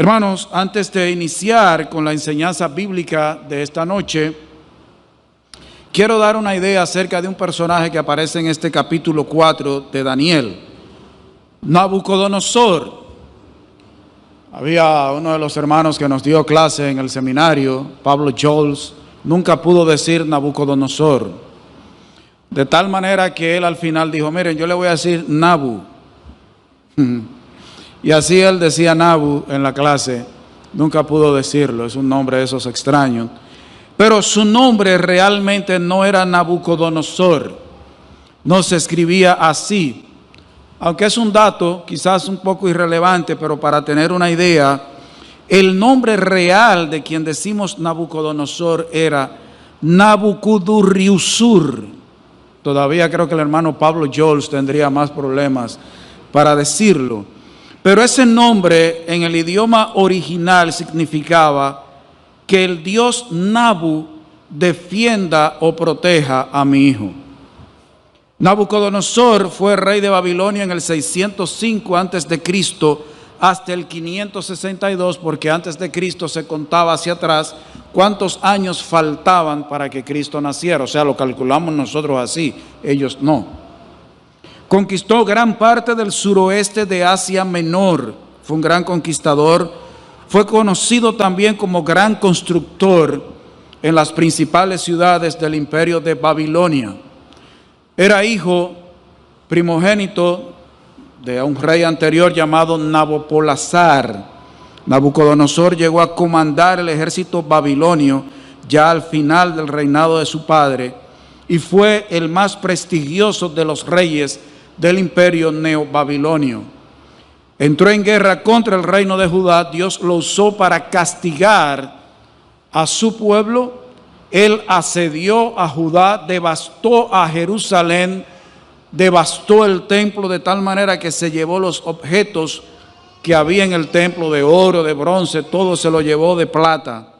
Hermanos, antes de iniciar con la enseñanza bíblica de esta noche, quiero dar una idea acerca de un personaje que aparece en este capítulo 4 de Daniel, Nabucodonosor. Había uno de los hermanos que nos dio clase en el seminario, Pablo Jols, nunca pudo decir Nabucodonosor. De tal manera que él al final dijo, miren, yo le voy a decir Nabu. Y así él decía Nabu en la clase, nunca pudo decirlo, es un nombre de esos extraños. Pero su nombre realmente no era Nabucodonosor, no se escribía así. Aunque es un dato quizás un poco irrelevante, pero para tener una idea, el nombre real de quien decimos Nabucodonosor era Nabucudurriusur. Todavía creo que el hermano Pablo Jols tendría más problemas para decirlo. Pero ese nombre en el idioma original significaba que el dios Nabu defienda o proteja a mi hijo. Nabucodonosor fue rey de Babilonia en el 605 a.C. hasta el 562, porque antes de Cristo se contaba hacia atrás cuántos años faltaban para que Cristo naciera. O sea, lo calculamos nosotros así, ellos no. Conquistó gran parte del suroeste de Asia Menor, fue un gran conquistador, fue conocido también como gran constructor en las principales ciudades del imperio de Babilonia. Era hijo primogénito de un rey anterior llamado Nabopolassar. Nabucodonosor llegó a comandar el ejército babilonio ya al final del reinado de su padre y fue el más prestigioso de los reyes del imperio neobabilonio. Entró en guerra contra el reino de Judá. Dios lo usó para castigar a su pueblo. Él asedió a Judá, devastó a Jerusalén, devastó el templo de tal manera que se llevó los objetos que había en el templo de oro, de bronce, todo se lo llevó de plata.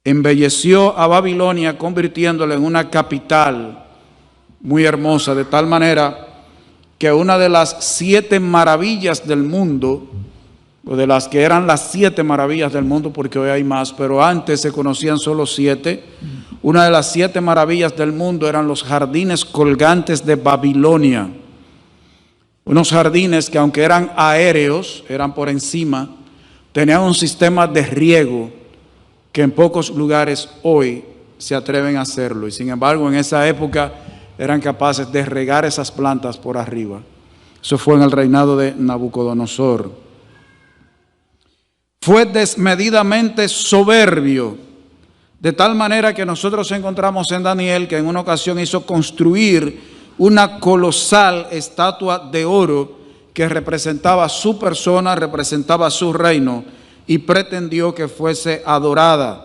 Embelleció a Babilonia convirtiéndola en una capital muy hermosa, de tal manera que una de las 7 maravillas del mundo, o de las que eran las 7 maravillas del mundo, porque hoy hay más, pero antes se conocían solo 7, una de las 7 maravillas del mundo eran los jardines colgantes de Babilonia. Unos jardines que aunque eran aéreos, eran por encima, tenían un sistema de riego que en pocos lugares hoy se atreven a hacerlo. Y sin embargo, en esa época eran capaces de regar esas plantas por arriba. Eso fue en el reinado de Nabucodonosor. Fue desmedidamente soberbio, de tal manera que nosotros encontramos en Daniel que en una ocasión hizo construir una colosal estatua de oro que representaba su persona, representaba su reino y pretendió que fuese adorada.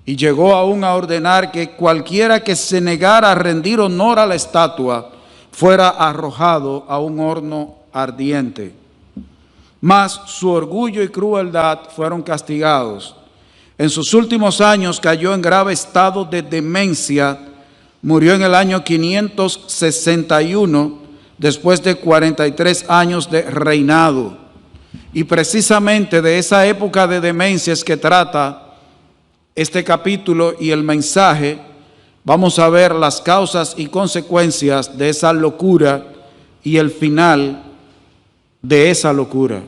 Y llegó aún a ordenar que cualquiera que se negara a rendir honor a la estatua fuera arrojado a un horno ardiente. Mas su orgullo y crueldad fueron castigados. En sus últimos años cayó en grave estado de demencia. Murió en el año 561, después de 43 años de reinado. Y precisamente de esa época de demencia es que trata este capítulo y el mensaje. Vamos a ver las causas y consecuencias de esa locura y el final de esa locura.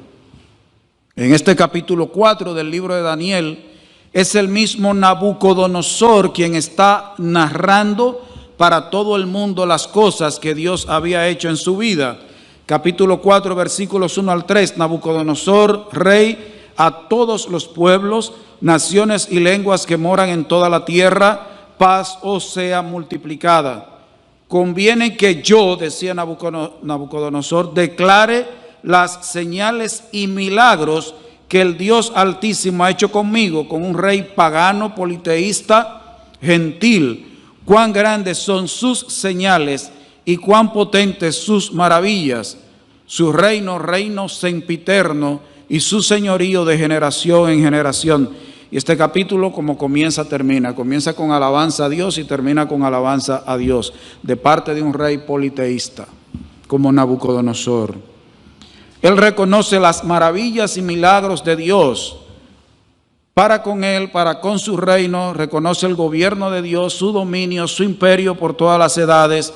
En este capítulo 4 del libro de Daniel es el mismo Nabucodonosor quien está narrando para todo el mundo las cosas que Dios había hecho en su vida. Capítulo 4, versículos 1 al 3, Nabucodonosor, rey a todos los pueblos, naciones y lenguas que moran en toda la tierra, paz os sea multiplicada. Conviene que yo, decía Nabucodonosor, declare las señales y milagros que el Dios Altísimo ha hecho conmigo, con un rey pagano, politeísta, gentil. Cuán grandes son sus señales y cuán potentes sus maravillas. Su reino, reino sempiterno, y su señorío de generación en generación. Y este capítulo, como comienza, termina. Comienza con alabanza a Dios y termina con alabanza a Dios, de parte de un rey politeísta, como Nabucodonosor. Él reconoce las maravillas y milagros de Dios para con él, para con su reino. Reconoce el gobierno de Dios, su dominio, su imperio por todas las edades.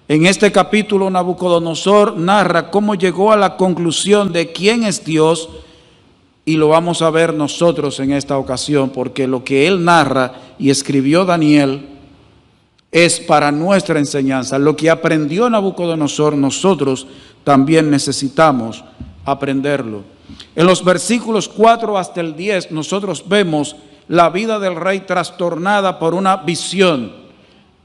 En este capítulo, Nabucodonosor narra cómo llegó a la conclusión de quién es Dios, y lo vamos a ver nosotros en esta ocasión, porque lo que él narra y escribió Daniel es para nuestra enseñanza. Lo que aprendió Nabucodonosor, nosotros también necesitamos aprenderlo. En los versículos 4 hasta el 10, nosotros vemos la vida del rey trastornada por una visión.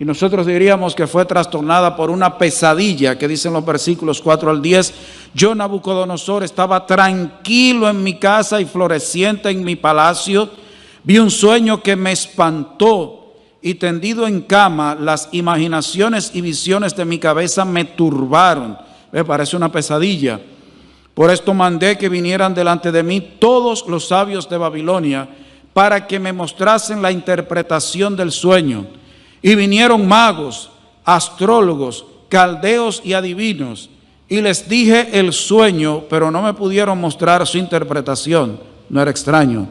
Y nosotros diríamos que fue trastornada por una pesadilla, que dicen los versículos 4 al 10. Yo, Nabucodonosor, estaba tranquilo en mi casa y floreciente en mi palacio. Vi un sueño que me espantó, y tendido en cama, las imaginaciones y visiones de mi cabeza me turbaron. Me parece una pesadilla. Por esto mandé que vinieran delante de mí todos los sabios de Babilonia, para que me mostrasen la interpretación del sueño. Y vinieron magos, astrólogos, caldeos y adivinos, y les dije el sueño, pero no me pudieron mostrar su interpretación. No era extraño.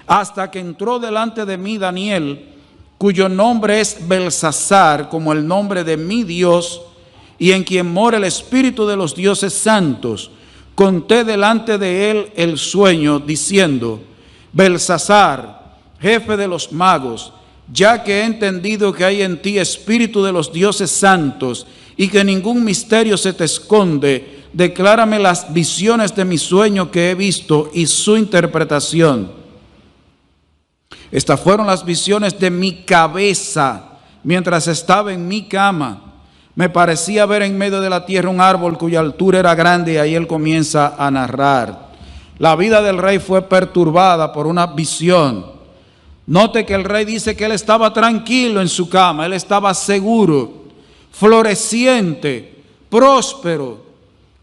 Hasta que entró delante de mí Daniel, cuyo nombre es Belsasar, como el nombre de mi Dios, y en quien mora el espíritu de los dioses santos. Conté delante de él el sueño, diciendo: Belsasar, jefe de los magos, ya que he entendido que hay en ti espíritu de los dioses santos, y que ningún misterio se te esconde, declárame las visiones de mi sueño que he visto y su interpretación. Estas fueron las visiones de mi cabeza mientras estaba en mi cama. Me parecía ver en medio de la tierra un árbol cuya altura era grande, y ahí él comienza a narrar. La vida del rey fue perturbada por una visión. Note que el rey dice que él estaba tranquilo en su cama, él estaba seguro, floreciente, próspero,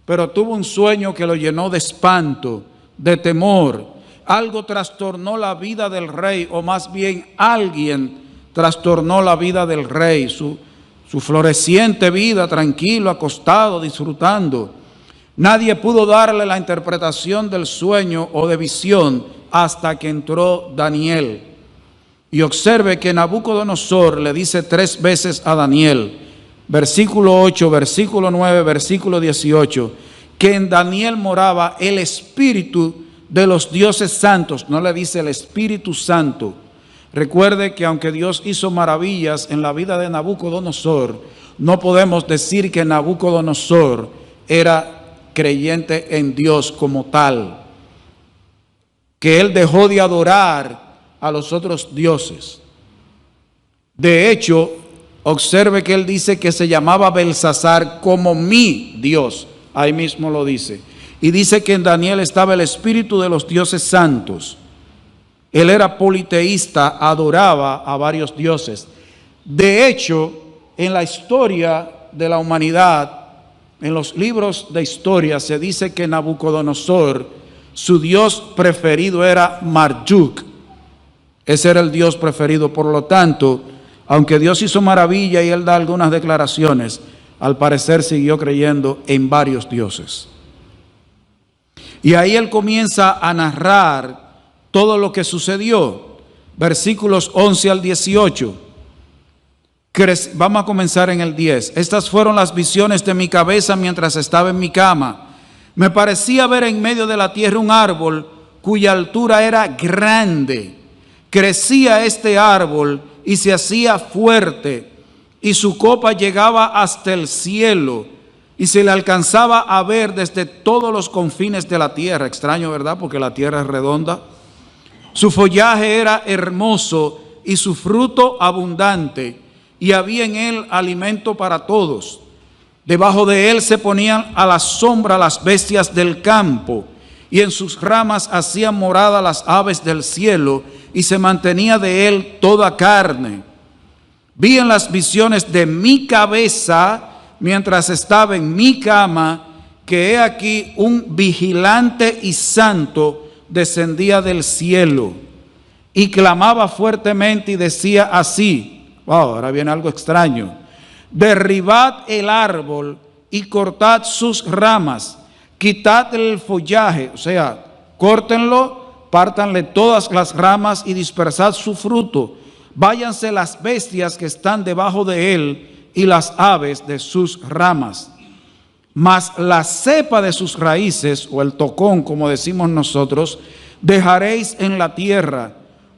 pero tuvo un sueño que lo llenó de espanto, de temor. Algo trastornó la vida del rey, o más bien alguien trastornó la vida del rey, su floreciente vida, tranquilo, acostado, disfrutando. Nadie pudo darle la interpretación del sueño o de visión hasta que entró Daniel. Y observe que Nabucodonosor le dice 3 veces a Daniel, versículo 8, versículo 9, versículo 18, que en Daniel moraba el espíritu de los dioses santos. No le dice el Espíritu Santo. Recuerde que aunque Dios hizo maravillas en la vida de Nabucodonosor, no podemos decir que Nabucodonosor era creyente en Dios como tal, que él dejó de adorar a los otros dioses. De hecho, observe que él dice que se llamaba Belsasar como mi Dios. Ahí mismo lo dice. Y dice que en Daniel estaba el espíritu de los dioses santos. Él era politeísta, adoraba a varios dioses. De hecho, en la historia de la humanidad, en los libros de historia, se dice que Nabucodonosor, su dios preferido era Marduk. Ese era el Dios preferido. Por lo tanto, aunque Dios hizo maravilla y él da algunas declaraciones, al parecer siguió creyendo en varios dioses. Y ahí él comienza a narrar todo lo que sucedió. Versículos 11 al 18. Vamos a comenzar en el 10. Estas fueron las visiones de mi cabeza mientras estaba en mi cama. Me parecía ver en medio de la tierra un árbol cuya altura era grande. Crecía este árbol y se hacía fuerte, y su copa llegaba hasta el cielo, y se le alcanzaba a ver desde todos los confines de la tierra. Extraño, ¿verdad? Porque la tierra es redonda. Su follaje era hermoso y su fruto abundante, y había en él alimento para todos. Debajo de él se ponían a la sombra las bestias del campo, y en sus ramas hacían morada las aves del cielo, y se mantenía de él toda carne. Vi en las visiones de mi cabeza, mientras estaba en mi cama, que he aquí un vigilante y santo descendía del cielo, y clamaba fuertemente y decía así. Wow, ahora viene algo extraño. Derribad el árbol y cortad sus ramas, quitad el follaje, o sea, córtenlo, pártanle todas las ramas y dispersad su fruto. Váyanse las bestias que están debajo de él y las aves de sus ramas. Mas la cepa de sus raíces, o el tocón, como decimos nosotros, dejaréis en la tierra,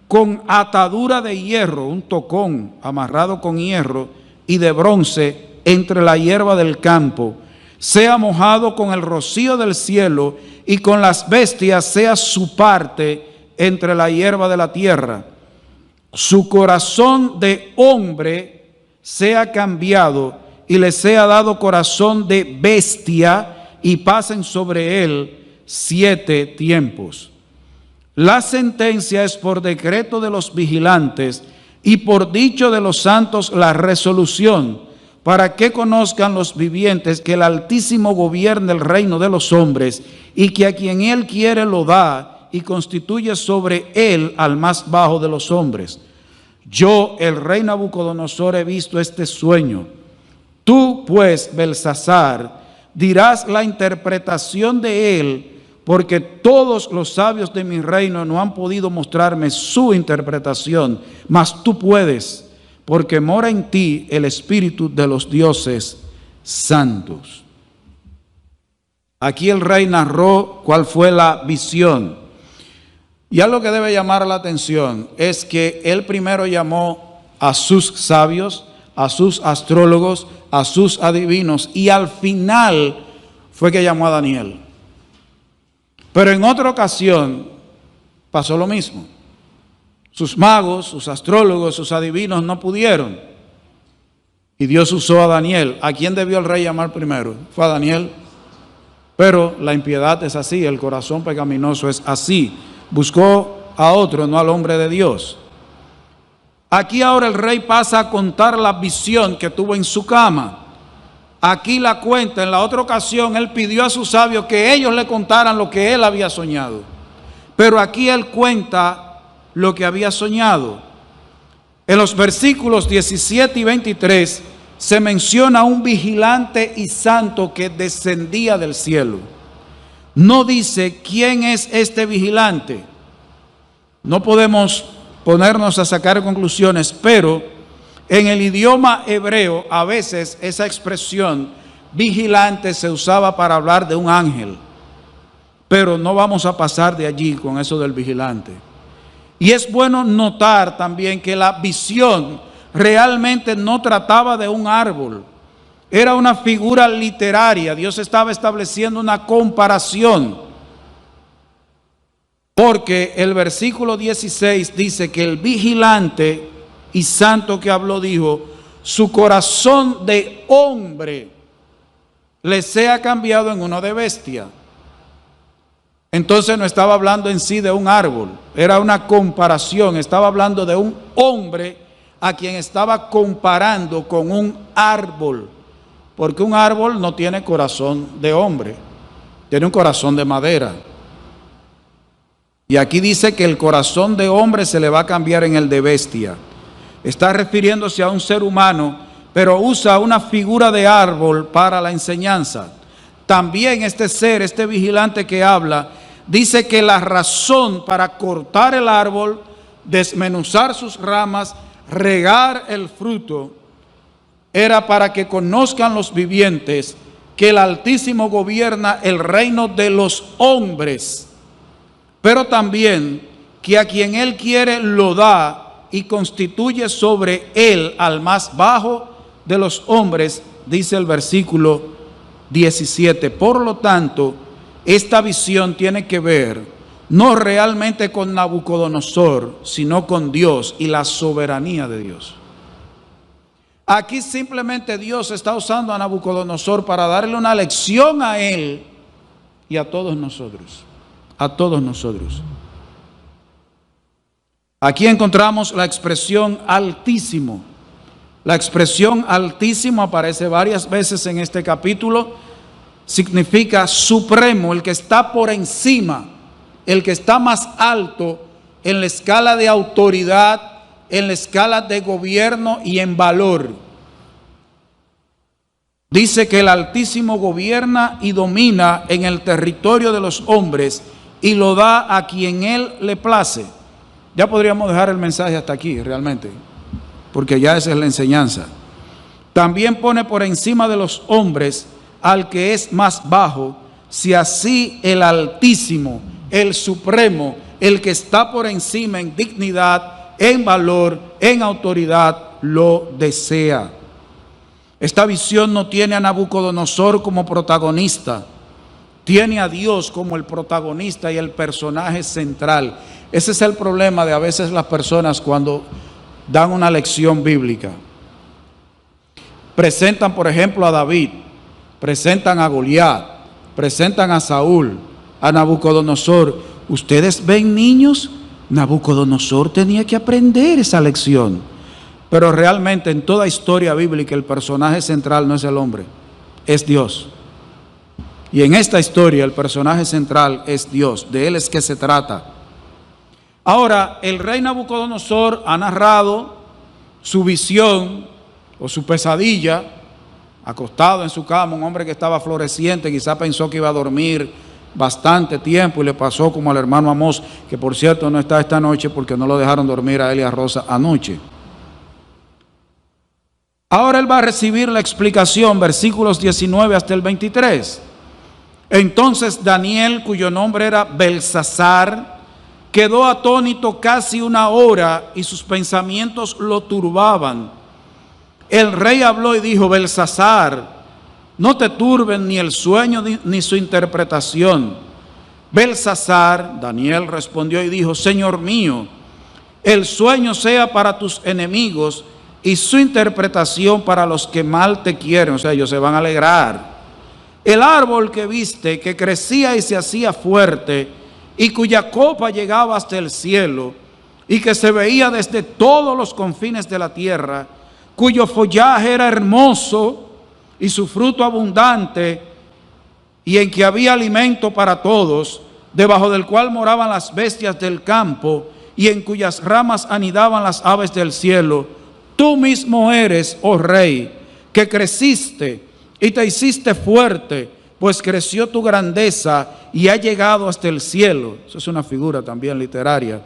con atadura de hierro, un tocón amarrado con hierro y de bronce entre la hierba del campo, sea mojado con el rocío del cielo, y con las bestias sea su parte entre la hierba de la tierra. Su corazón de hombre sea cambiado, y le sea dado corazón de bestia, y pasen sobre él 7 tiempos. La sentencia es por decreto de los vigilantes, y por dicho de los santos la resolución, para que conozcan los vivientes que el Altísimo gobierna el reino de los hombres, y que a quien él quiere lo da, y constituye sobre él al más bajo de los hombres. Yo, el rey Nabucodonosor, he visto este sueño. Tú, pues, Belsasar, dirás la interpretación de él, porque todos los sabios de mi reino no han podido mostrarme su interpretación, mas tú puedes, porque mora en ti el espíritu de los dioses santos. Aquí el rey narró cuál fue la visión. Y algo que debe llamar la atención es que él primero llamó a sus sabios, a sus astrólogos, a sus adivinos, y al final fue que llamó a Daniel. Pero en otra ocasión pasó lo mismo. Sus magos, sus astrólogos, sus adivinos no pudieron. Y Dios usó a Daniel. ¿A quién debió el rey llamar primero? Fue a Daniel. Pero la impiedad es así, el corazón pecaminoso es así. Buscó a otro, no al hombre de Dios. Aquí ahora el rey pasa a contar la visión que tuvo en su cama. Aquí la cuenta. En la otra ocasión él pidió a sus sabios que ellos le contaran lo que él había soñado. Pero aquí él cuenta lo que había soñado. En los versículos 17 y 23 se menciona un vigilante y santo que descendía del cielo. No dice quién es este vigilante. No podemos ponernos a sacar conclusiones, pero en el idioma hebreo a veces esa expresión vigilante se usaba para hablar de un ángel, pero no vamos a pasar de allí con eso del vigilante. Y es bueno notar también que la visión realmente no trataba de un árbol, era una figura literaria. Dios estaba estableciendo una comparación, porque el versículo 16 dice que el vigilante y santo que habló dijo: su corazón de hombre le sea cambiado en uno de bestia. Entonces no estaba hablando en sí de un árbol, era una comparación, estaba hablando de un hombre a quien estaba comparando con un árbol, porque un árbol no tiene corazón de hombre, tiene un corazón de madera. Y aquí dice que el corazón de hombre se le va a cambiar en el de bestia. Está refiriéndose a un ser humano, pero usa una figura de árbol para la enseñanza. También este ser, este vigilante que habla, dice que la razón para cortar el árbol, desmenuzar sus ramas, regar el fruto, era para que conozcan los vivientes que el Altísimo gobierna el reino de los hombres, pero también que a quien él quiere lo da, y constituye sobre él al más bajo de los hombres, dice el versículo 17. Por lo tanto, esta visión tiene que ver no realmente con Nabucodonosor, sino con Dios y la soberanía de Dios. Aquí simplemente Dios está usando a Nabucodonosor para darle una lección a él y a todos nosotros. A todos nosotros. Aquí encontramos la expresión Altísimo. La expresión Altísimo aparece varias veces en este capítulo. Significa supremo, el que está por encima, el que está más alto en la escala de autoridad, en la escala de gobierno y en valor. Dice que el Altísimo gobierna y domina en el territorio de los hombres y lo da a quien Él le place. Ya podríamos dejar el mensaje hasta aquí realmente, porque ya esa es la enseñanza. También pone por encima de los hombres al que es más bajo, si así el Altísimo, el Supremo, el que está por encima en dignidad, en valor, en autoridad, lo desea. Esta visión no tiene a Nabucodonosor como protagonista, tiene a Dios como el protagonista y el personaje central. Ese es el problema de a veces las personas cuando dan una lección bíblica. Presentan, por ejemplo, a David, presentan a Goliat, presentan a Saúl, a Nabucodonosor. ¿Ustedes ven, niños? Nabucodonosor tenía que aprender esa lección. Pero realmente en toda historia bíblica el personaje central no es el hombre, es Dios. Y en esta historia el personaje central es Dios, de Él es que se trata. Ahora, el rey Nabucodonosor ha narrado su visión o su pesadilla, acostado en su cama, un hombre que estaba floreciente, quizá pensó que iba a dormir bastante tiempo y le pasó como al hermano Amós, que por cierto no está esta noche porque no lo dejaron dormir a él y a Rosa anoche. Ahora él va a recibir la explicación, versículos 19 hasta el 23. Entonces Daniel, cuyo nombre era Belsasar, quedó atónito casi una hora y sus pensamientos lo turbaban. El rey habló y dijo: Belsasar, no te turben ni el sueño ni su interpretación. Belsasar, Daniel respondió y dijo: Señor mío, el sueño sea para tus enemigos y su interpretación para los que mal te quieren. O sea, ellos se van a alegrar. El árbol que viste, que crecía y se hacía fuerte, y cuya copa llegaba hasta el cielo, y que se veía desde todos los confines de la tierra, cuyo follaje era hermoso, y su fruto abundante, y en que había alimento para todos, debajo del cual moraban las bestias del campo, y en cuyas ramas anidaban las aves del cielo. Tú mismo eres, oh rey, que creciste y te hiciste fuerte, pues creció tu grandeza y ha llegado hasta el cielo. Eso es una figura también literaria.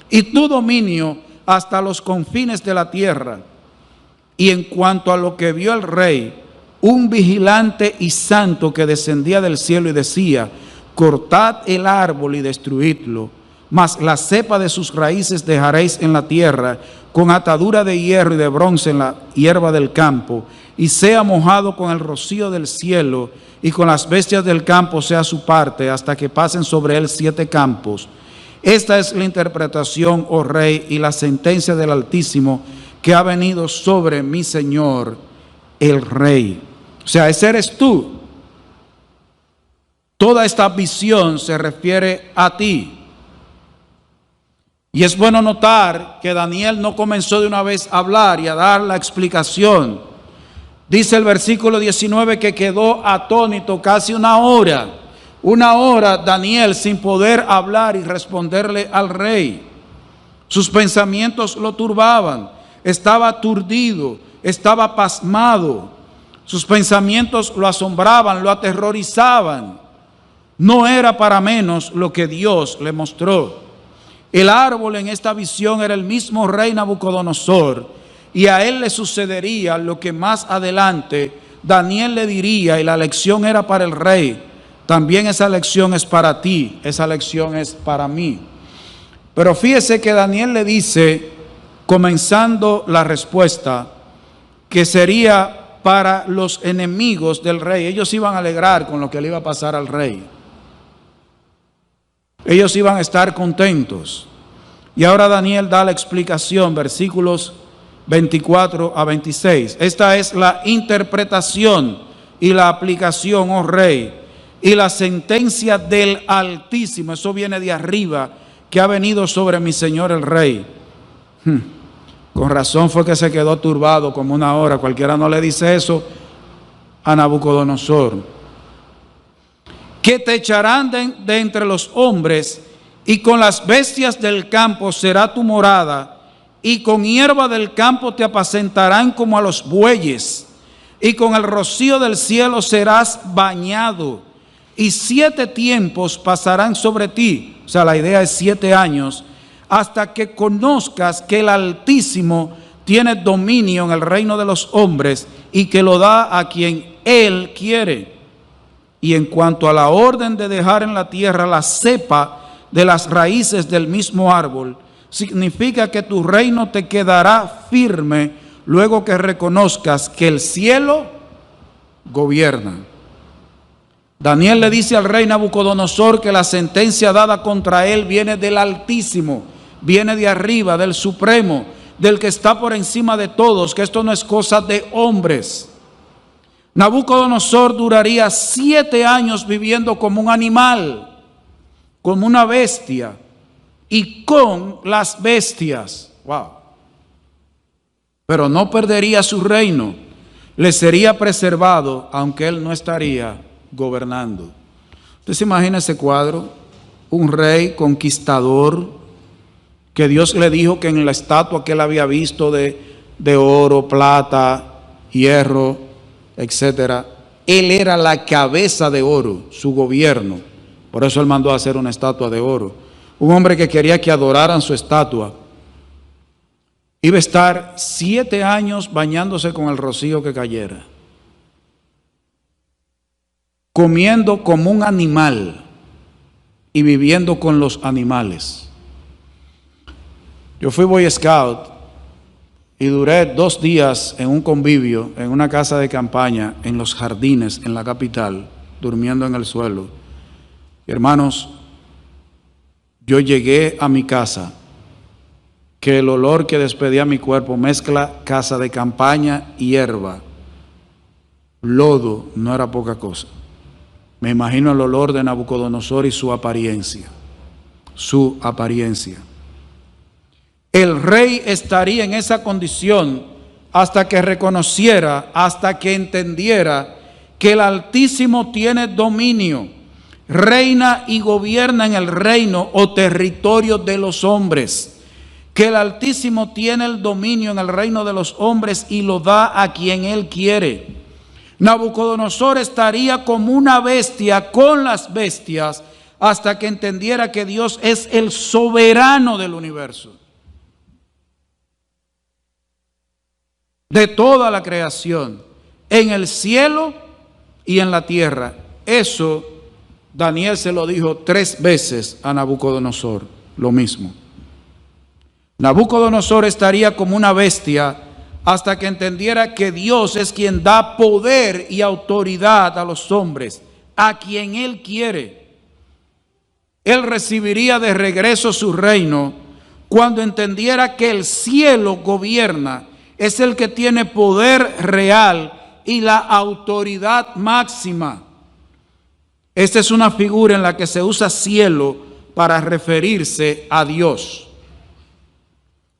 Y tu dominio hasta los confines de la tierra. Y en cuanto a lo que vio el rey, un vigilante y santo que descendía del cielo y decía: cortad el árbol y destruidlo, mas la cepa de sus raíces dejaréis en la tierra, con atadura de hierro y de bronce en la hierba del campo, y sea mojado con el rocío del cielo, y con las bestias del campo sea su parte, hasta que pasen sobre él 7 campos. Esta es la interpretación, oh rey, y la sentencia del Altísimo que ha venido sobre mi señor, el rey. O sea, ese eres tú. Toda esta visión se refiere a ti. Y es bueno notar que Daniel no comenzó de una vez a hablar y a dar la explicación. Dice el versículo 19 que quedó atónito casi una hora. Una hora Daniel sin poder hablar y responderle al rey. Sus pensamientos lo turbaban, estaba aturdido, estaba pasmado. Sus pensamientos lo asombraban, lo aterrorizaban. No era para menos lo que Dios le mostró. El árbol en esta visión era el mismo rey Nabucodonosor, y a él le sucedería lo que más adelante Daniel le diría, y la lección era para el rey. También esa lección es para ti, esa lección es para mí. Pero fíjese que Daniel le dice, comenzando la respuesta, que sería para los enemigos del rey. Ellos iban a alegrar con lo que le iba a pasar al rey. Ellos iban a estar contentos. Y ahora Daniel da la explicación, versículos 24 a 26. Esta es la interpretación y la aplicación, oh rey, y la sentencia del Altísimo. Eso viene de arriba, que ha venido sobre mi señor el rey. Con razón fue que se quedó turbado como una hora. Cualquiera no le dice eso a Nabucodonosor. Que te echarán de entre los hombres, y con las bestias del campo será tu morada, y con hierba del campo te apacentarán como a los bueyes. y con el rocío del cielo serás bañado, y 7 tiempos pasarán sobre ti. O sea, la idea es 7 años, hasta que conozcas que el Altísimo tiene dominio en el reino de los hombres y que lo da a quien Él quiere. Y en cuanto a la orden de dejar en la tierra la cepa de las raíces del mismo árbol, significa que tu reino te quedará firme luego que reconozcas que el cielo gobierna. Daniel le dice al rey Nabucodonosor que la sentencia dada contra él viene del Altísimo, viene de arriba, del Supremo, del que está por encima de todos, que esto no es cosa de hombres. Nabucodonosor duraría 7 años viviendo como un animal, como una bestia, y con las bestias. Wow. Pero no perdería su reino, le sería preservado, aunque él no estaría gobernando. Usted se imagina ese cuadro, un rey conquistador, que Dios le dijo que en la estatua que él había visto de oro, plata, hierro, etcétera, él era la cabeza de oro, su gobierno. Por eso él mandó a hacer una estatua de oro. Un hombre que quería que adoraran su estatua. Iba a estar 7 años bañándose con el rocío que cayera, comiendo como un animal y viviendo con los animales. Yo fui Boy Scout y duré 2 días en un convivio, en una casa de campaña, en los jardines, en la capital, durmiendo en el suelo. Y hermanos, yo llegué a mi casa, que el olor que despedía mi cuerpo mezcla casa de campaña y hierba, lodo, no era poca cosa. Me imagino el olor de Nabucodonosor y su apariencia. Su apariencia. El rey estaría en esa condición hasta que reconociera, hasta que entendiera que el Altísimo tiene dominio, reina y gobierna en el reino o territorio de los hombres. Que el Altísimo tiene el dominio en el reino de los hombres y lo da a quien Él quiere. Nabucodonosor estaría como una bestia con las bestias hasta que entendiera que Dios es el soberano del universo, de toda la creación, en el cielo y en la tierra. Eso Daniel se lo dijo 3 veces a Nabucodonosor, lo mismo. Nabucodonosor estaría como una bestia hasta que entendiera que Dios es quien da poder y autoridad a los hombres, a quien Él quiere. Él recibiría de regreso su reino cuando entendiera que el cielo gobierna, es el que tiene poder real y la autoridad máxima. Esta es una figura en la que se usa cielo para referirse a Dios.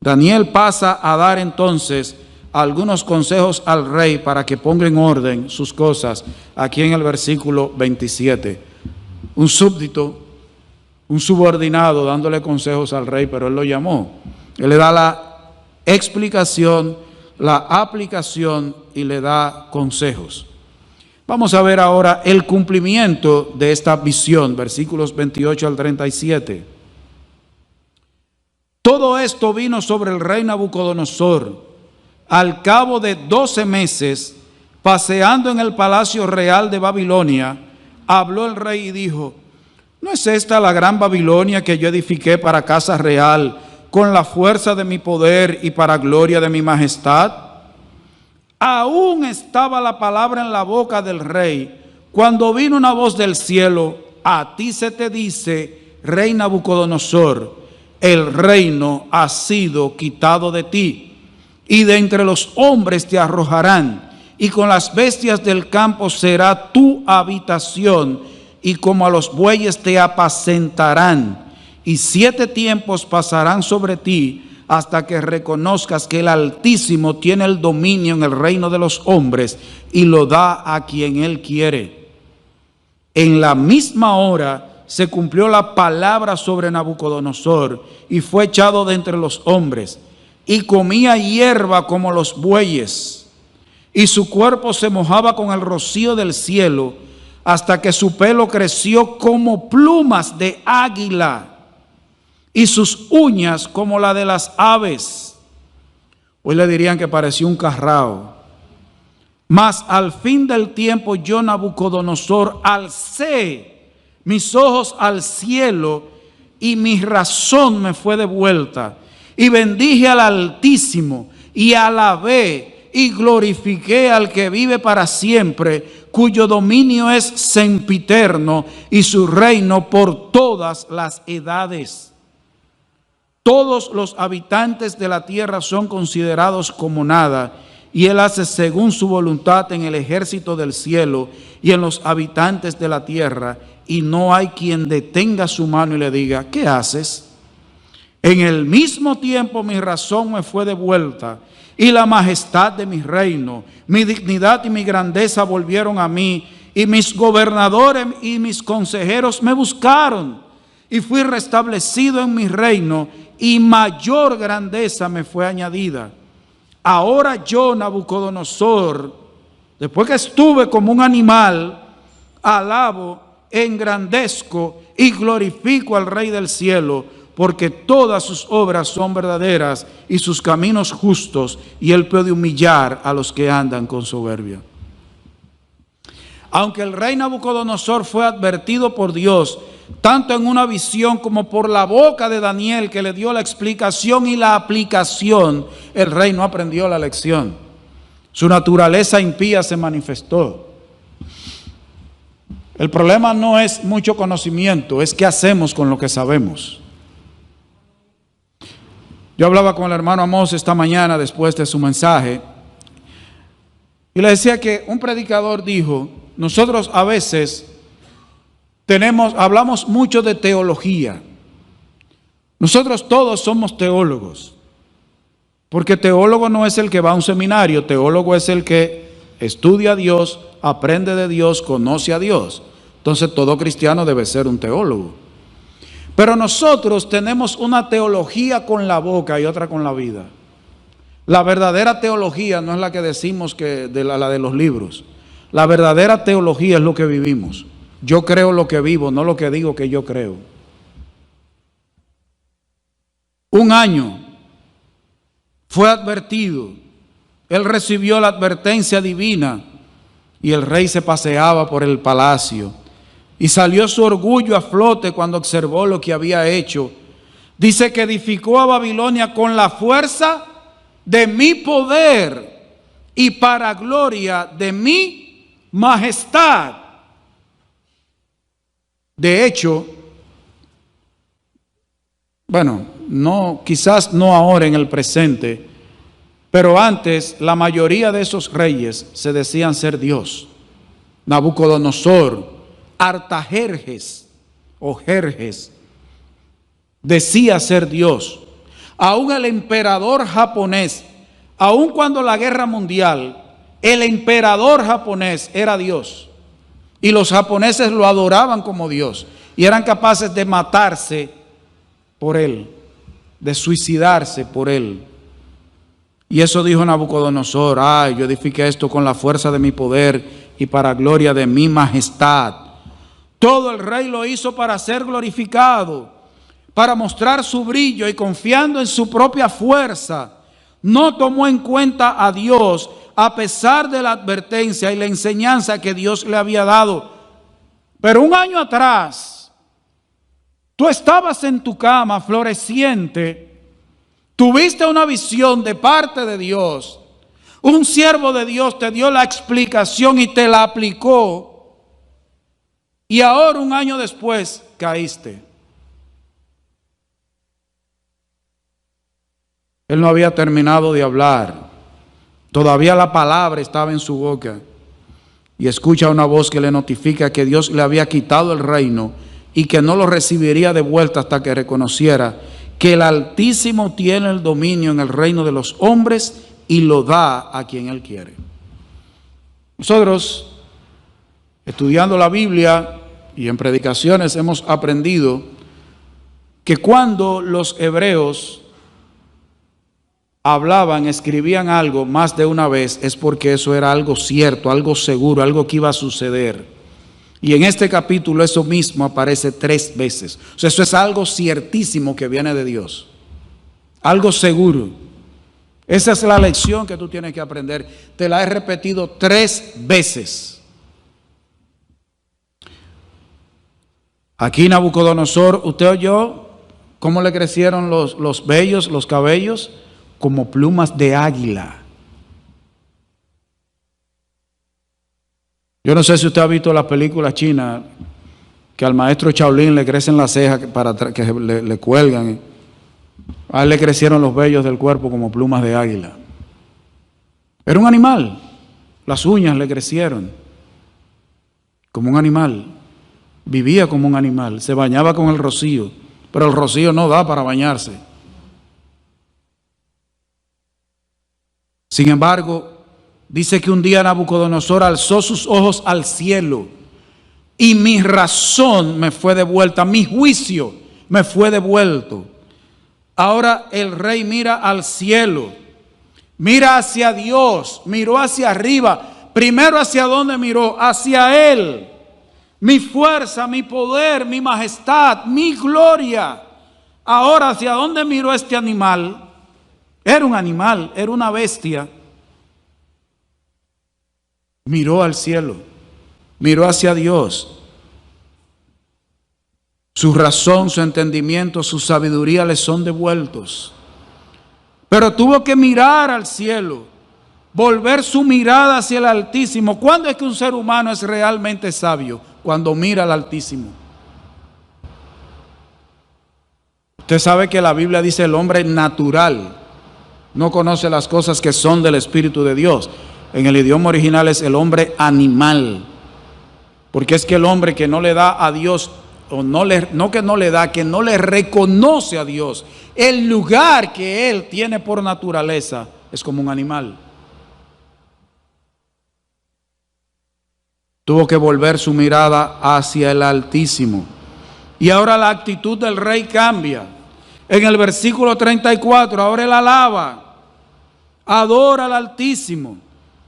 Daniel pasa a dar entonces algunos consejos al rey para que ponga en orden sus cosas, aquí en el versículo 27. Un súbdito, un subordinado dándole consejos al rey, pero él lo llamó. Él le da la explicación, la aplicación y le da consejos. Vamos a ver ahora el cumplimiento de esta visión, versículos 28 al 37. Todo esto vino sobre el rey Nabucodonosor. Al cabo de 12 meses, paseando en el palacio real de Babilonia, habló el rey y dijo: ¿no es esta la gran Babilonia que yo edifiqué para casa real, con la fuerza de mi poder y para gloria de mi majestad? Aún estaba la palabra en la boca del rey, cuando vino una voz del cielo: a ti se te dice, rey Nabucodonosor, el reino ha sido quitado de ti, y de entre los hombres te arrojarán, y con las bestias del campo será tu habitación, y como a los bueyes te apacentarán, y 7 tiempos pasarán sobre ti, hasta que reconozcas que el Altísimo tiene el dominio en el reino de los hombres, y lo da a quien Él quiere. En la misma hora se cumplió la palabra sobre Nabucodonosor, y fue echado de entre los hombres, y comía hierba como los bueyes. y su cuerpo se mojaba con el rocío del cielo, hasta que su pelo creció como plumas de águila, y sus uñas como la de las aves. Hoy le dirían que parecía un carrao. Mas al fin del tiempo yo, Nabucodonosor, alcé mis ojos al cielo y mi razón me fue devuelta. Y bendije al Altísimo y alabé y glorifiqué al que vive para siempre, cuyo dominio es sempiterno y su reino por todas las edades. Todos los habitantes de la tierra son considerados como nada, y Él hace según su voluntad en el ejército del cielo y en los habitantes de la tierra, y no hay quien detenga su mano y le diga, ¿qué haces? En el mismo tiempo mi razón me fue devuelta, y la majestad de mi reino, mi dignidad y mi grandeza volvieron a mí, y mis gobernadores y mis consejeros me buscaron, y fui restablecido en mi reino, y mayor grandeza me fue añadida. Ahora yo, Nabucodonosor, después que estuve como un animal, alabo, engrandezco y glorifico al Rey del cielo, porque todas sus obras son verdaderas y sus caminos justos, y Él puede humillar a los que andan con soberbia. Aunque el rey Nabucodonosor fue advertido por Dios, tanto en una visión como por la boca de Daniel, que le dio la explicación y la aplicación, el rey no aprendió la lección. Su naturaleza impía se manifestó. El problema no es mucho conocimiento, es qué hacemos con lo que sabemos. Yo hablaba con el hermano Amos esta mañana después de su mensaje, y le decía que un predicador dijo, nosotros a veces hablamos mucho de teología. Nosotros todos somos teólogos, porque teólogo no es el que va a un seminario, teólogo es el que estudia a Dios, aprende de Dios, conoce a Dios. Entonces todo cristiano debe ser un teólogo. Pero nosotros tenemos una teología con la boca y otra con la vida. La verdadera teología no es la que decimos que la de los libros. La verdadera teología es lo que vivimos. Yo creo lo que vivo, no lo que digo que yo creo. Un año fue advertido. Él recibió la advertencia divina y el rey se paseaba por el palacio. Y salió su orgullo a flote cuando observó lo que había hecho. Dice que edificó a Babilonia con la fuerza de mi poder y para gloria de mi majestad. De hecho, bueno, quizás no ahora en el presente, pero antes la mayoría de esos reyes se decían ser Dios. Nabucodonosor, Artajerjes o Jerjes decía ser Dios. Aún el emperador japonés, aun cuando la guerra mundial, el emperador japonés era Dios. Y los japoneses lo adoraban como Dios. Y eran capaces de matarse por él, de suicidarse por él. Y eso dijo Nabucodonosor, yo edifiqué esto con la fuerza de mi poder y para gloria de mi majestad. Todo el rey lo hizo para ser glorificado, para mostrar su brillo, y confiando en su propia fuerza, no tomó en cuenta a Dios a pesar de la advertencia y la enseñanza que Dios le había dado. Pero un año atrás, tú estabas en tu cama floreciente, tuviste una visión de parte de Dios, un siervo de Dios te dio la explicación y te la aplicó, y ahora un año después caíste. Él no había terminado de hablar. Todavía la palabra estaba en su boca. Y escucha una voz que le notifica que Dios le había quitado el reino y que no lo recibiría de vuelta hasta que reconociera que el Altísimo tiene el dominio en el reino de los hombres y lo da a quien Él quiere. Nosotros, estudiando la Biblia y en predicaciones, hemos aprendido que cuando los hebreos hablaban, escribían algo más de una vez, es porque eso era algo cierto, algo seguro, algo que iba a suceder. Y en este capítulo eso mismo aparece 3 veces. O sea, eso es algo ciertísimo que viene de Dios. Algo seguro. Esa es la lección que tú tienes que aprender. Te la he repetido 3 veces. Aquí Nabucodonosor, usted oyó cómo le crecieron los vellos, los cabellos, como plumas de águila. Yo no sé si usted ha visto la película china que al maestro Shaolin le crecen las cejas para que le cuelgan. A él le crecieron los vellos del cuerpo como plumas de águila. Era un animal. Las uñas le crecieron como un animal. Vivía como un animal. Se bañaba con el rocío. Pero el rocío no da para bañarse. Sin embargo, dice que un día Nabucodonosor alzó sus ojos al cielo y mi razón me fue devuelta, mi juicio me fue devuelto. Ahora el rey mira al cielo, mira hacia Dios, miró hacia arriba. Primero, ¿hacia dónde miró? Hacia Él. Mi fuerza, mi poder, mi majestad, mi gloria. Ahora, ¿hacia dónde miró este animal? Era un animal, era una bestia. Miró al cielo, miró hacia Dios. Su razón, su entendimiento, su sabiduría le son devueltos. Pero tuvo que mirar al cielo, volver su mirada hacia el Altísimo. ¿Cuándo es que un ser humano es realmente sabio? Cuando mira al Altísimo. Usted sabe que la Biblia dice el hombre natural no conoce las cosas que son del Espíritu de Dios. En el idioma original es el hombre animal. Porque es que el hombre que no le da a Dios, o que no le reconoce a Dios, el lugar que él tiene por naturaleza, es como un animal. Tuvo que volver su mirada hacia el Altísimo. Y ahora la actitud del rey cambia. En el versículo 34, ahora él alaba, adora al Altísimo,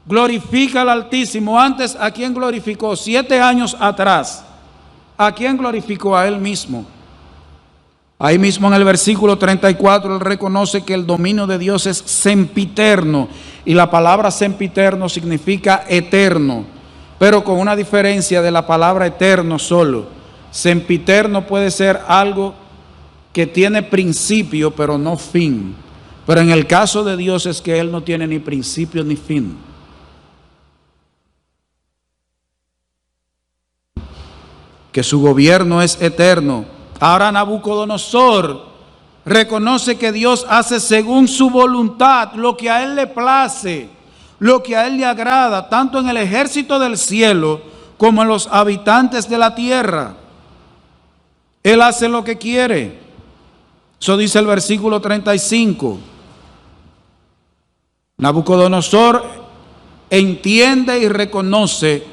glorifica al Altísimo. Antes, ¿a quién glorificó? 7 años atrás, ¿a quién glorificó? A él mismo. Ahí mismo en el versículo 34, él reconoce que el dominio de Dios es sempiterno. Y la palabra sempiterno significa eterno, pero con una diferencia de la palabra eterno solo. Sempiterno puede ser algo que tiene principio, pero no fin. Pero en el caso de Dios es que Él no tiene ni principio ni fin. Que su gobierno es eterno. Ahora Nabucodonosor reconoce que Dios hace según su voluntad, lo que a Él le place, lo que a Él le agrada, tanto en el ejército del cielo como en los habitantes de la tierra. Él hace lo que quiere. Eso dice el versículo 35. Nabucodonosor entiende y reconoce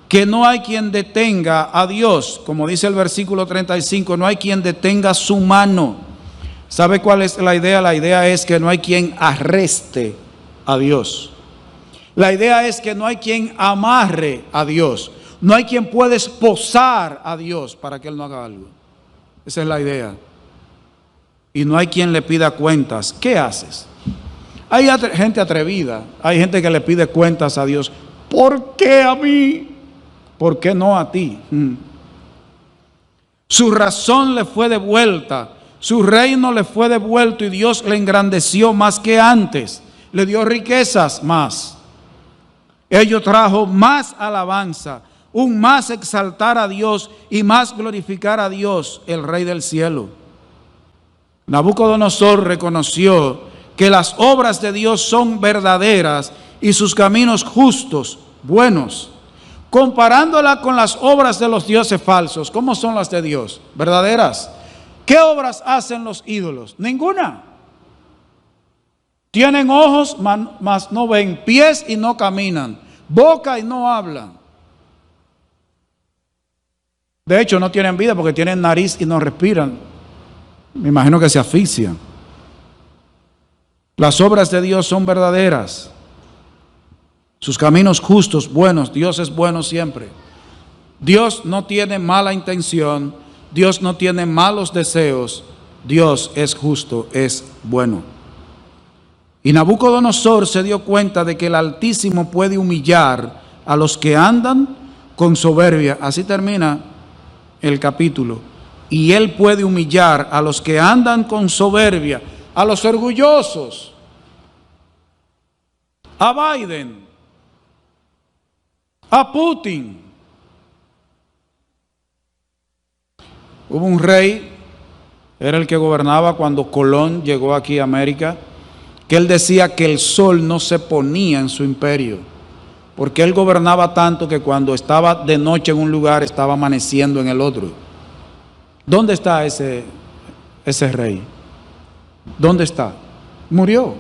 que no hay quien detenga a Dios. Como dice el versículo 35, no hay quien detenga su mano. ¿Sabe cuál es la idea? La idea es que no hay quien arreste a Dios. La idea es que no hay quien amarre a Dios. No hay quien pueda esposar a Dios para que Él no haga algo. Esa es la idea. Y no hay quien le pida cuentas. ¿Qué haces? Hay gente atrevida. Hay gente que le pide cuentas a Dios. ¿Por qué a mí? ¿Por qué no a ti? Su razón le fue devuelta. Su reino le fue devuelto y Dios le engrandeció más que antes. Le dio riquezas más. Ello trajo más alabanza, un más exaltar a Dios y más glorificar a Dios, el Rey del cielo. Nabucodonosor reconoció que las obras de Dios son verdaderas y sus caminos justos, buenos. Comparándola con las obras de los dioses falsos, ¿cómo son las de Dios? Verdaderas. ¿Qué obras hacen los ídolos? Ninguna. Tienen ojos, mas no ven, pies y no caminan, boca y no hablan. De hecho, no tienen vida porque tienen nariz y no respiran. Me imagino que se asfixian. Las obras de Dios son verdaderas. Sus caminos justos, buenos. Dios es bueno siempre. Dios no tiene mala intención. Dios no tiene malos deseos. Dios es justo, es bueno. Y Nabucodonosor se dio cuenta de que el Altísimo puede humillar a los que andan con soberbia. Así termina el capítulo. Y él puede humillar a los que andan con soberbia, a los orgullosos, a Biden, a Putin. Hubo un rey, era el que gobernaba cuando Colón llegó aquí a América, que él decía que el sol no se ponía en su imperio, porque él gobernaba tanto que cuando estaba de noche en un lugar estaba amaneciendo en el otro. ¿Dónde está ese rey? ¿Dónde está? Murió.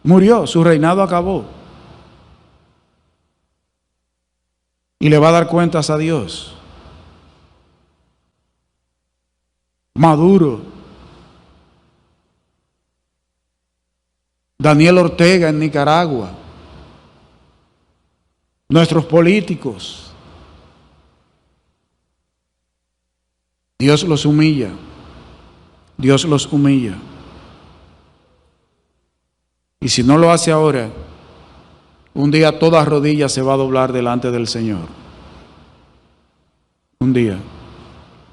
Murió, su reinado acabó. Y le va a dar cuentas a Dios. Maduro, Daniel Ortega en Nicaragua, nuestros políticos. Dios los humilla. Dios los humilla. Y si no lo hace ahora, un día toda rodilla se va a doblar delante del Señor. Un día.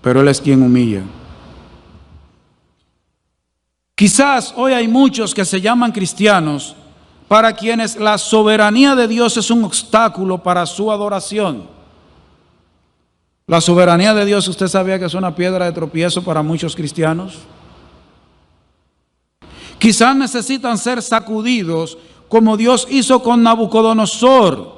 Pero Él es quien humilla. Quizás hoy hay muchos que se llaman cristianos para quienes la soberanía de Dios es un obstáculo para su adoración. La soberanía de Dios, ¿usted sabía que es una piedra de tropiezo para muchos cristianos? Quizás necesitan ser sacudidos como Dios hizo con Nabucodonosor.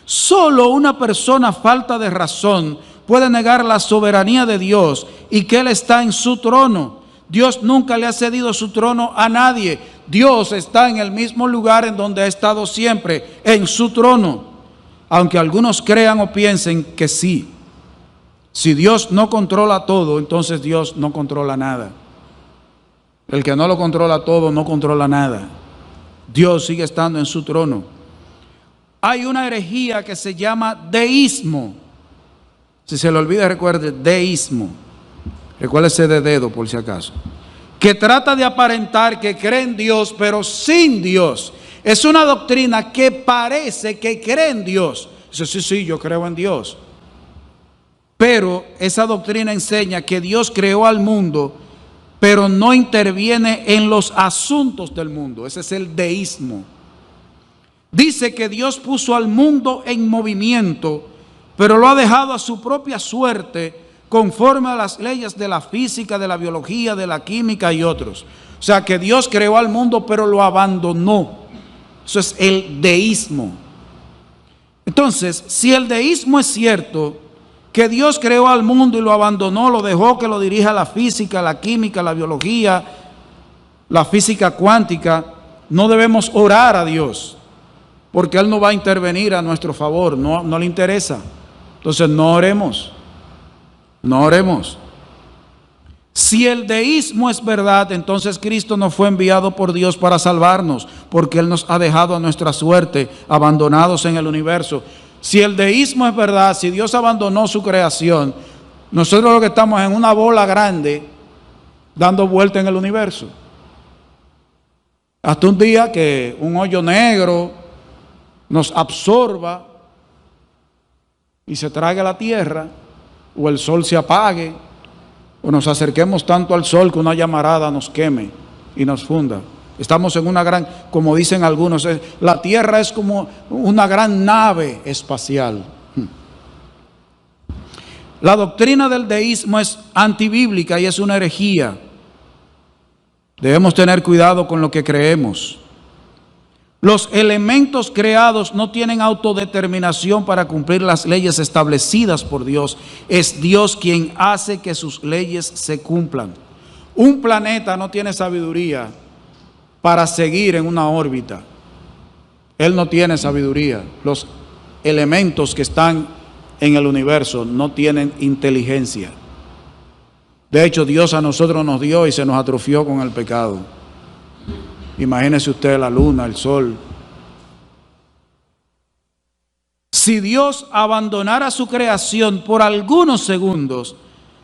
Solo una persona falta de razón puede negar la soberanía de Dios y que Él está en su trono. Dios nunca le ha cedido su trono a nadie. Dios está en el mismo lugar en donde ha estado siempre, en su trono. Aunque algunos crean o piensen que sí. Si Dios no controla todo, entonces Dios no controla nada. El que no lo controla todo, no controla nada. Dios sigue estando en su trono. Hay una herejía que se llama deísmo. Si se le olvida, recuerde, deísmo. Recuérdese de dedo por si acaso. Que trata de aparentar que cree en Dios, pero sin Dios. Es una doctrina que parece que cree en Dios. Dice, sí, yo creo en Dios. Pero esa doctrina enseña que Dios creó al mundo, pero no interviene en los asuntos del mundo. Ese es el deísmo. Dice que Dios puso al mundo en movimiento, pero lo ha dejado a su propia suerte, conforme a las leyes de la física, de la biología, de la química y otros. O sea que Dios creó al mundo, pero lo abandonó. Eso es el deísmo. Entonces, si el deísmo es cierto, que Dios creó al mundo y lo abandonó, lo dejó que lo dirija la física, la química, la biología, la física cuántica, no debemos orar a Dios, porque Él no va a intervenir a nuestro favor, no le interesa. Entonces no oremos, no oremos. Si el deísmo es verdad, entonces Cristo no fue enviado por Dios para salvarnos, porque Él nos ha dejado a nuestra suerte, abandonados en el universo. Si el deísmo es verdad, si Dios abandonó su creación, nosotros lo que estamos en una bola grande dando vuelta en el universo. Hasta un día que un hoyo negro nos absorba y se trague la tierra, o el sol se apague, o nos acerquemos tanto al sol que una llamarada nos queme y nos funda. Estamos en una gran, como dicen algunos, la tierra es como una gran nave espacial. La doctrina del deísmo es antibíblica y es una herejía. Debemos tener cuidado con lo que creemos. Los elementos creados no tienen autodeterminación para cumplir las leyes establecidas por Dios. Es Dios quien hace que sus leyes se cumplan. Un planeta no tiene sabiduría para seguir en una órbita. Él no tiene sabiduría. Los elementos que están en el universo no tienen inteligencia. De hecho, Dios a nosotros nos dio y se nos atrofió con el pecado. Imagínese usted la luna, el sol. Si Dios abandonara su creación por algunos segundos,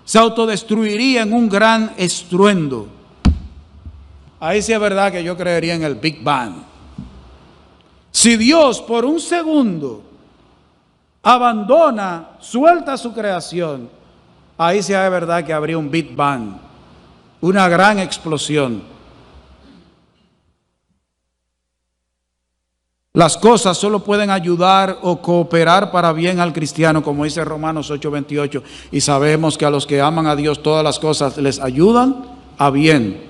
se autodestruiría en un gran estruendo. Ahí sí es verdad que yo creería en el Big Bang. Si Dios por un segundo abandona, suelta su creación, ahí sí es verdad que habría un Big Bang, una gran explosión. Las cosas solo pueden ayudar o cooperar para bien al cristiano, como dice Romanos 8:28, y sabemos que a los que aman a Dios todas las cosas les ayudan a bien.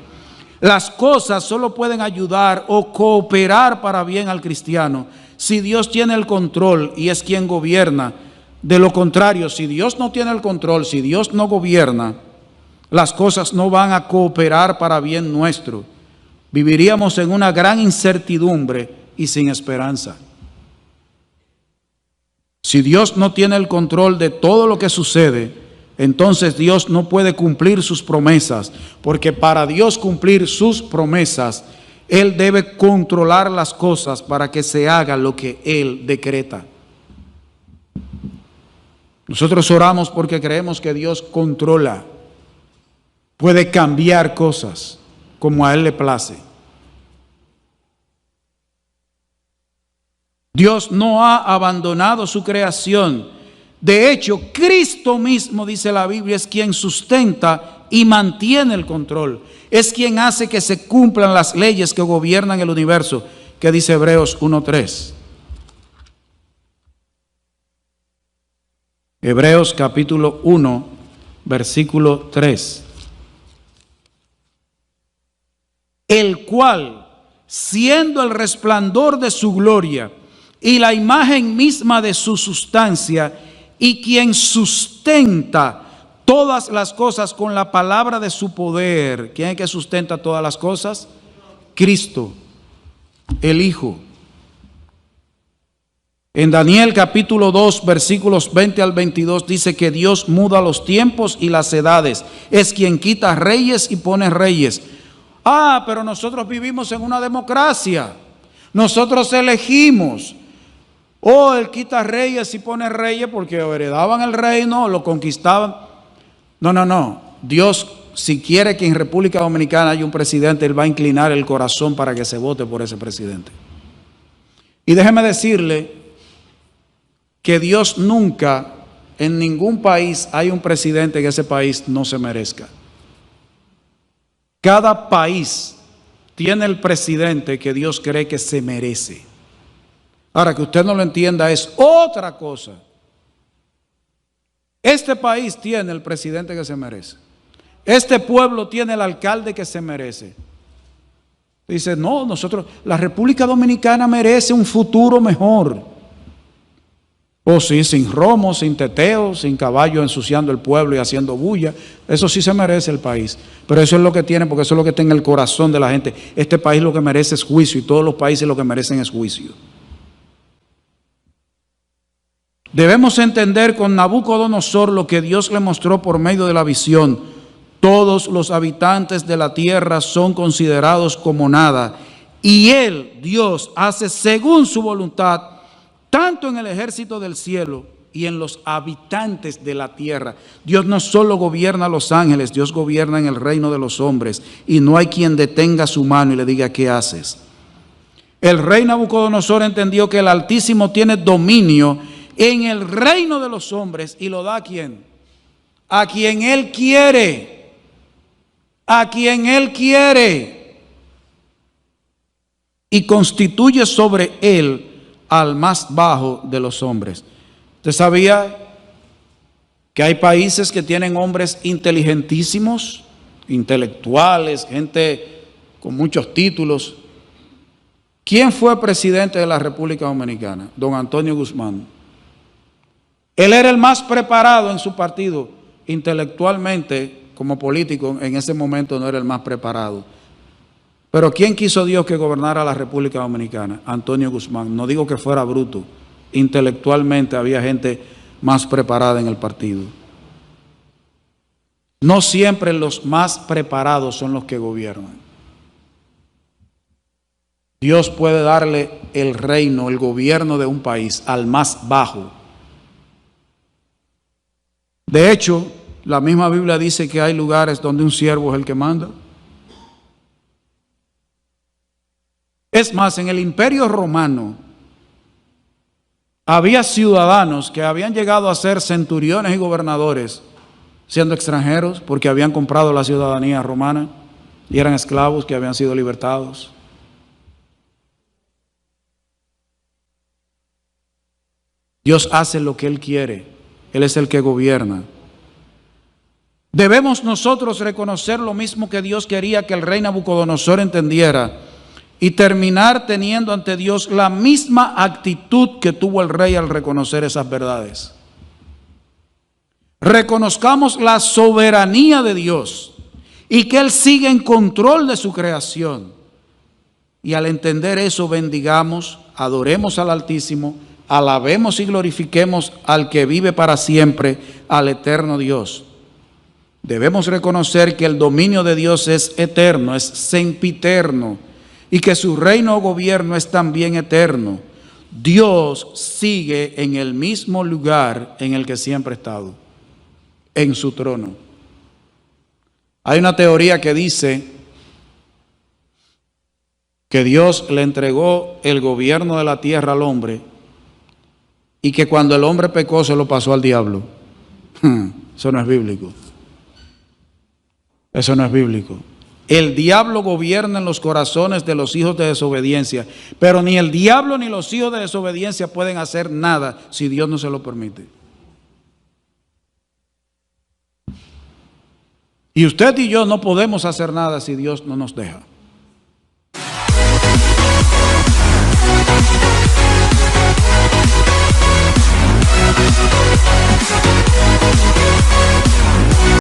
Las cosas solo pueden ayudar o cooperar para bien al cristiano si Dios tiene el control y es quien gobierna. De lo contrario, si Dios no tiene el control, si Dios no gobierna, las cosas no van a cooperar para bien nuestro. Viviríamos en una gran incertidumbre y sin esperanza. Si Dios no tiene el control de todo lo que sucede, entonces Dios no puede cumplir sus promesas, porque para Dios cumplir sus promesas, Él debe controlar las cosas para que se haga lo que Él decreta. Nosotros oramos porque creemos que Dios controla, puede cambiar cosas como a Él le place. Dios no ha abandonado su creación. De hecho, Cristo mismo, dice la Biblia, es quien sustenta y mantiene el control. Es quien hace que se cumplan las leyes que gobiernan el universo, que dice Hebreos 1:3. Hebreos capítulo 1, versículo 3. El cual, siendo el resplandor de su gloria y la imagen misma de su sustancia, y quien sustenta todas las cosas con la palabra de su poder. ¿Quién es que sustenta todas las cosas? Cristo, el Hijo. En Daniel capítulo 2, versículos 20 al 22, dice que Dios muda los tiempos y las edades. Es quien quita reyes y pone reyes. Pero nosotros vivimos en una democracia. Nosotros elegimos. Él quita reyes y pone reyes porque heredaban el reino, lo conquistaban. No. Dios, si quiere que en República Dominicana haya un presidente, Él va a inclinar el corazón para que se vote por ese presidente. Y déjeme decirle que Dios nunca, en ningún país, hay un presidente que ese país no se merezca. Cada país tiene el presidente que Dios cree que se merece. Ahora, que usted no lo entienda es otra cosa. Este país tiene el presidente que se merece. Este pueblo tiene el alcalde que se merece. Dice, no, la República Dominicana merece un futuro mejor. Sí, sin romo, sin teteo, sin caballo ensuciando el pueblo y haciendo bulla. Eso sí se merece el país. Pero eso es lo que tiene, porque eso es lo que está en el corazón de la gente. Este país lo que merece es juicio y todos los países lo que merecen es juicio. Debemos entender con Nabucodonosor lo que Dios le mostró por medio de la visión. Todos los habitantes de la tierra son considerados como nada. Y Él, Dios, hace según su voluntad, tanto en el ejército del cielo y en los habitantes de la tierra. Dios no solo gobierna a los ángeles, Dios gobierna en el reino de los hombres. Y no hay quien detenga su mano y le diga, ¿qué haces? El rey Nabucodonosor entendió que el Altísimo tiene dominio en el reino de los hombres y lo da ¿a quién? A quien Él quiere. A quien Él quiere. Y constituye sobre Él al más bajo de los hombres. ¿Usted sabía que hay países que tienen hombres inteligentísimos, intelectuales, gente con muchos títulos? ¿Quién fue presidente de la República Dominicana? Don Antonio Guzmán. Él era el más preparado en su partido. Intelectualmente, como político, en ese momento no era el más preparado. Pero ¿quién quiso Dios que gobernara la República Dominicana? Antonio Guzmán. No digo que fuera bruto. Intelectualmente había gente más preparada en el partido. No siempre los más preparados son los que gobiernan. Dios puede darle el reino, el gobierno de un país al más bajo. De hecho, la misma Biblia dice que hay lugares donde un siervo es el que manda. Es más, en el Imperio Romano había ciudadanos que habían llegado a ser centuriones y gobernadores siendo extranjeros porque habían comprado la ciudadanía romana y eran esclavos que habían sido libertados. Dios hace lo que Él quiere. Él es el que gobierna. Debemos nosotros reconocer lo mismo que Dios quería que el rey Nabucodonosor entendiera y terminar teniendo ante Dios la misma actitud que tuvo el rey al reconocer esas verdades. Reconozcamos la soberanía de Dios y que Él sigue en control de su creación. Y al entender eso, bendigamos, adoremos al Altísimo, alabemos y glorifiquemos al que vive para siempre, al eterno Dios. Debemos reconocer que el dominio de Dios es eterno, es sempiterno, y que su reino o gobierno es también eterno. Dios sigue en el mismo lugar en el que siempre ha estado, en su trono. Hay una teoría que dice que Dios le entregó el gobierno de la tierra al hombre y que cuando el hombre pecó se lo pasó al diablo. Eso no es bíblico. Eso no es bíblico. El diablo gobierna en los corazones de los hijos de desobediencia, pero ni el diablo ni los hijos de desobediencia pueden hacer nada si Dios no se lo permite. Y usted y yo no podemos hacer nada si Dios no nos deja.